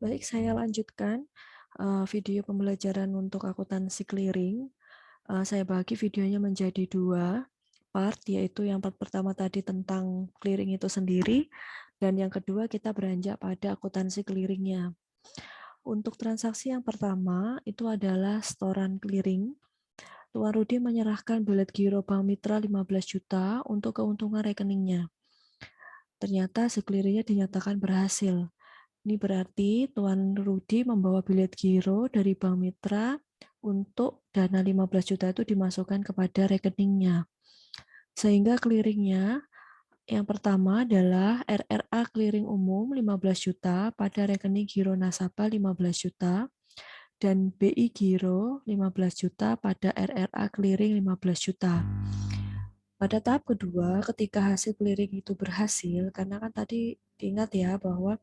Baik, saya lanjutkan video pembelajaran untuk akuntansi clearing. Saya bagi videonya menjadi 2 part, yaitu yang part pertama tadi tentang clearing itu sendiri, dan yang kedua kita beranjak pada akuntansi clearingnya. Untuk transaksi yang pertama itu adalah setoran clearing. Tuan Rudi menyerahkan bilet giro Bank Mitra 15 juta untuk keuntungan rekeningnya. Ternyata si clearingnya dinyatakan berhasil. Ini berarti Tuan Rudi membawa bilet giro dari Bank Mitra untuk dana 15 juta itu dimasukkan kepada rekeningnya. Sehingga clearingnya yang pertama adalah RRA clearing umum 15 juta pada rekening giro nasabah 15 juta dan BI giro 15 juta pada RRA clearing 15 juta. Pada tahap kedua, ketika hasil clearing itu berhasil, karena kan tadi diingat ya bahwa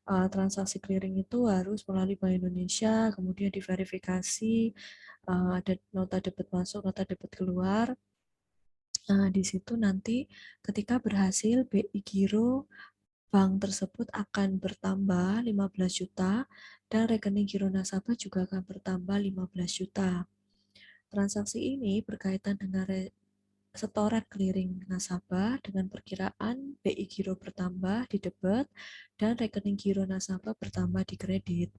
transaksi clearing itu harus melalui Bank Indonesia, kemudian diverifikasi, ada nota debit masuk, nota debit keluar. Nah, di situ nanti ketika berhasil BI Giro bank tersebut akan bertambah 15 juta dan rekening giro nasabah juga akan bertambah 15 juta. Transaksi ini berkaitan dengan setoran clearing nasabah dengan perkiraan BI Giro bertambah di debit dan rekening giro nasabah bertambah di kredit.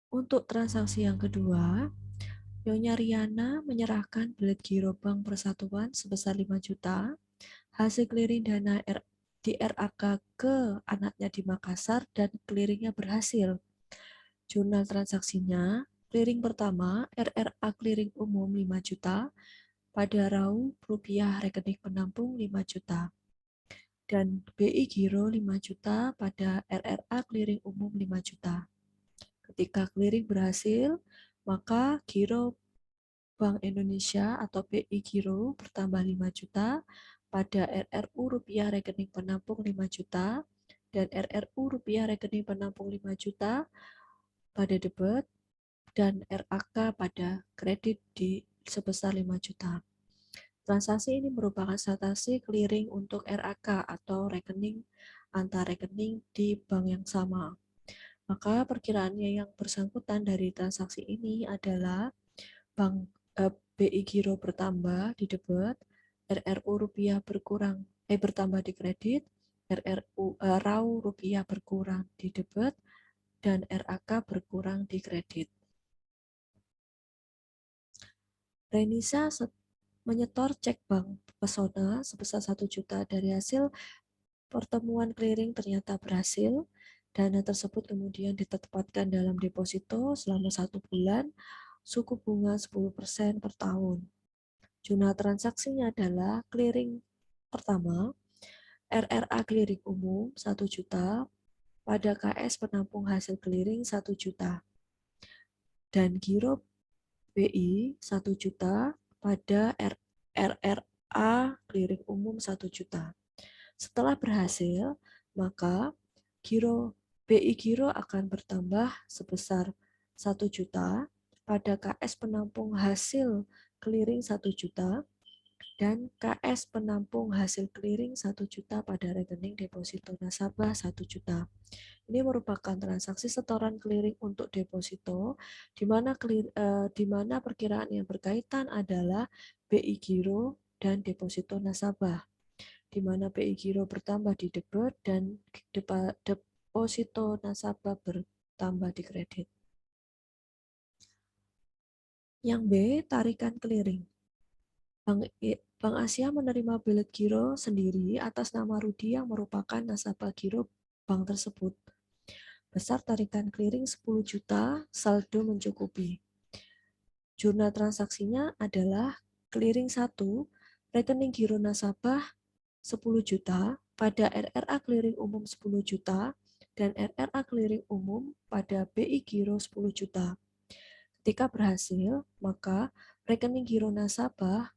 Untuk transaksi yang kedua, Nyonya Riana menyerahkan bilet giro Bank Persatuan sebesar 5 juta, hasil clearing dana di RAK ke anaknya di Makassar dan clearingnya berhasil. Jurnal transaksinya, clearing pertama RRA clearing umum 5 juta, pada RAU rupiah rekening penampung 5 juta, dan BI Giro 5 juta pada RRA clearing umum 5 juta. Ketika clearing berhasil, maka giro Bank Indonesia atau BI Giro bertambah 5 juta, pada RRU rupiah rekening penampung 5 juta, dan RRU rupiah rekening penampung 5 juta pada debit, dan RAK pada kredit di sebesar 5 juta. Transaksi ini merupakan transaksi clearing untuk RAK atau rekening antar rekening di bank yang sama. Maka perkiraannya yang bersangkutan dari transaksi ini adalah bank BI Giro bertambah di debit, RRU rupiah bertambah di kredit, RAU rupiah berkurang di debit, dan RAK berkurang di kredit. Renisa menyetor cek bank Pesona sebesar 1 juta. Dari hasil pertemuan clearing ternyata berhasil. Dana tersebut kemudian ditetapkan dalam deposito selama 1 bulan, suku bunga 10% per tahun. Jurnal transaksinya adalah clearing pertama, RRA clearing umum 1 juta, pada KS penampung hasil clearing 1 juta, dan giro BI 1 juta pada RRA clearing umum 1 juta. Setelah berhasil, maka BI Giro akan bertambah sebesar 1 juta pada KS penampung hasil clearing 1 juta dan KS penampung hasil clearing 1 juta pada rekening deposito nasabah 1 juta. Ini merupakan transaksi setoran clearing untuk deposito di mana perkiraan yang berkaitan adalah BI Giro dan deposito nasabah, di mana BI Giro bertambah di debit dan deposito nasabah bertambah di kredit. Yang B, tarikan clearing. Bank Asia menerima bilet giro sendiri atas nama Rudi yang merupakan nasabah giro bank tersebut. Besar tarikan clearing 10 juta, saldo mencukupi. Jurnal transaksinya adalah clearing 1, rekening giro nasabah 10 juta, pada RRA clearing umum 10 juta, dan RRA clearing umum pada BI Giro 10 juta. Ketika berhasil, maka rekening giro nasabah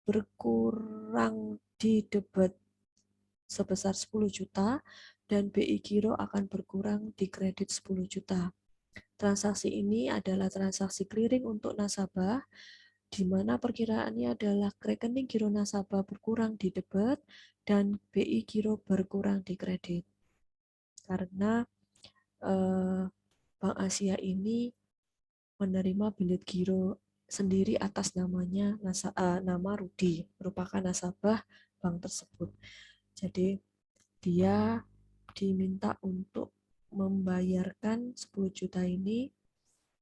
berkurang di debit sebesar 10 juta dan BI Giro akan berkurang di kredit 10 juta. Transaksi ini adalah transaksi clearing untuk nasabah di mana perkiraannya adalah rekening giro nasabah berkurang di debit dan BI giro berkurang di kredit. Karena Bank Asia ini menerima bilet giro sendiri atas nama Rudi, merupakan nasabah bank tersebut. Jadi dia diminta untuk membayarkan 10 juta ini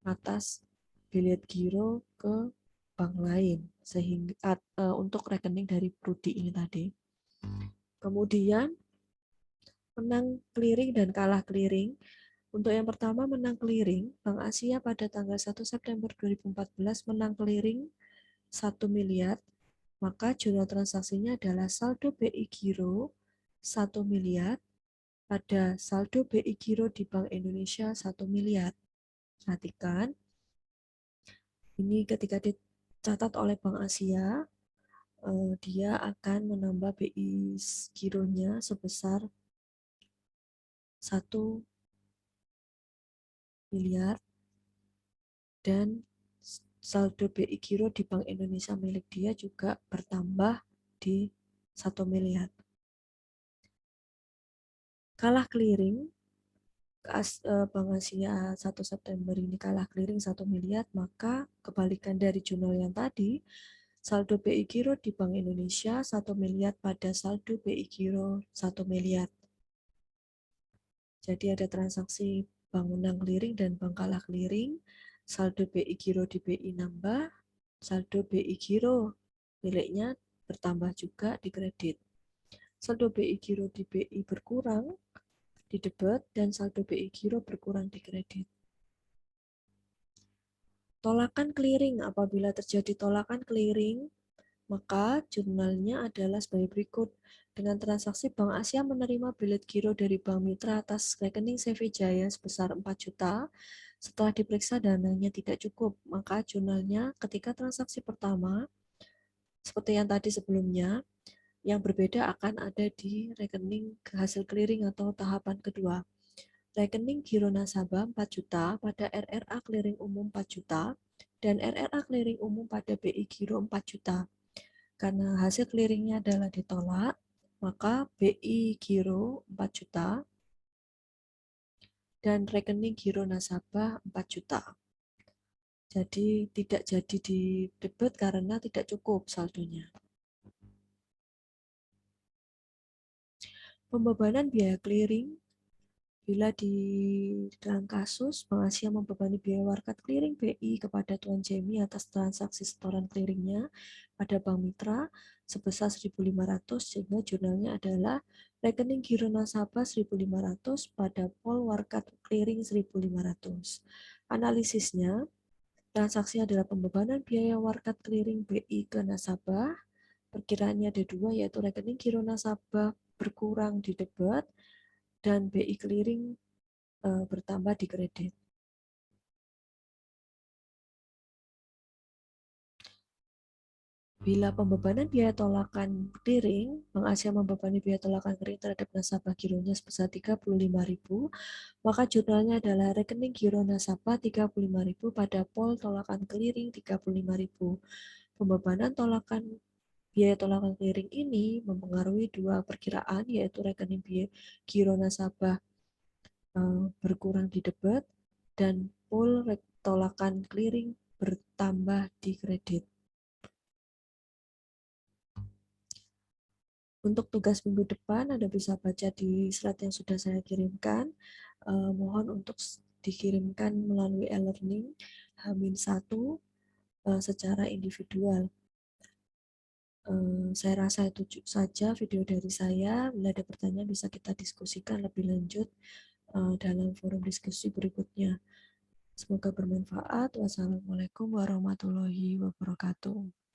atas bilet giro ke bank lain sehingga untuk rekening dari Rudi ini tadi. Kemudian menang clearing dan kalah clearing. Untuk yang pertama menang clearing, Bank Asia pada tanggal 1 September 2014 menang clearing 1 miliar, maka jumlah transaksinya adalah saldo BI Giro 1 miliar pada saldo BI Giro di Bank Indonesia 1 miliar. Perhatikan, ini ketika dicatat oleh Bank Asia, dia akan menambah BI gironya sebesar 1 miliar dan saldo BI Giro di Bank Indonesia milik dia juga bertambah di 1 miliar. Kalah clearing, Bank Asia 1 September ini kalah clearing 1 miliar, maka kebalikan dari jurnal yang tadi, saldo BI Giro di Bank Indonesia 1 miliar pada saldo BI Giro 1 miliar. Jadi ada transaksi bank menang clearing dan bank kalah clearing, saldo BI Giro di BI nambah, saldo BI Giro miliknya bertambah juga di kredit. Saldo BI Giro di BI berkurang di debit dan saldo BI Giro berkurang di kredit. Tolakan clearing, apabila terjadi tolakan clearing, maka jurnalnya adalah sebagai berikut. Dengan transaksi Bank Asia menerima bilet giro dari Bank Mitra atas rekening CV Jaya sebesar 4 juta, setelah diperiksa dananya tidak cukup, maka jurnalnya ketika transaksi pertama, seperti yang tadi sebelumnya, yang berbeda akan ada di rekening hasil clearing atau tahapan kedua. Rekening giro nasabah 4 juta pada RRA clearing umum 4 juta dan RRA clearing umum pada BI giro 4 juta. Karena hasil clearingnya adalah ditolak, maka BI giro 4 juta dan rekening giro nasabah 4 juta. Jadi tidak jadi di debit karena tidak cukup saldonya. Pembebanan biaya clearing. Bila di dalam kasus Bank Asia membebani biaya warkat clearing BI kepada Tuan Jamie atas transaksi setoran clearingnya pada Bank Mitra sebesar 1.500, sehingga jurnalnya adalah rekening giro nasabah 1.500 pada pol warkat clearing 1.500. Analisisnya, transaksi adalah pembebanan biaya warkat clearing BI ke nasabah. Perkiraannya ada dua, yaitu rekening giro nasabah berkurang di debit dan BI clearing bertambah di kredit. Bila pembebanan biaya tolakan clearing, Bank Asia membebani biaya tolakan clearing terhadap nasabah gironya sebesar 35.000, maka jurnalnya adalah rekening giro nasabah 35.000 pada pol tolakan clearing 35.000. Pembebanan biaya tolakan clearing ini mempengaruhi dua perkiraan, yaitu rekening biaya giro nasabah berkurang di debit dan pool tolakan clearing bertambah di kredit. Untuk tugas minggu depan, Anda bisa baca di slide yang sudah saya kirimkan. Mohon untuk dikirimkan melalui e-learning H-1 secara individual. Saya rasa itu saja video dari saya. Bila ada pertanyaan bisa kita diskusikan lebih lanjut dalam forum diskusi berikutnya. Semoga bermanfaat. Wassalamualaikum warahmatullahi wabarakatuh.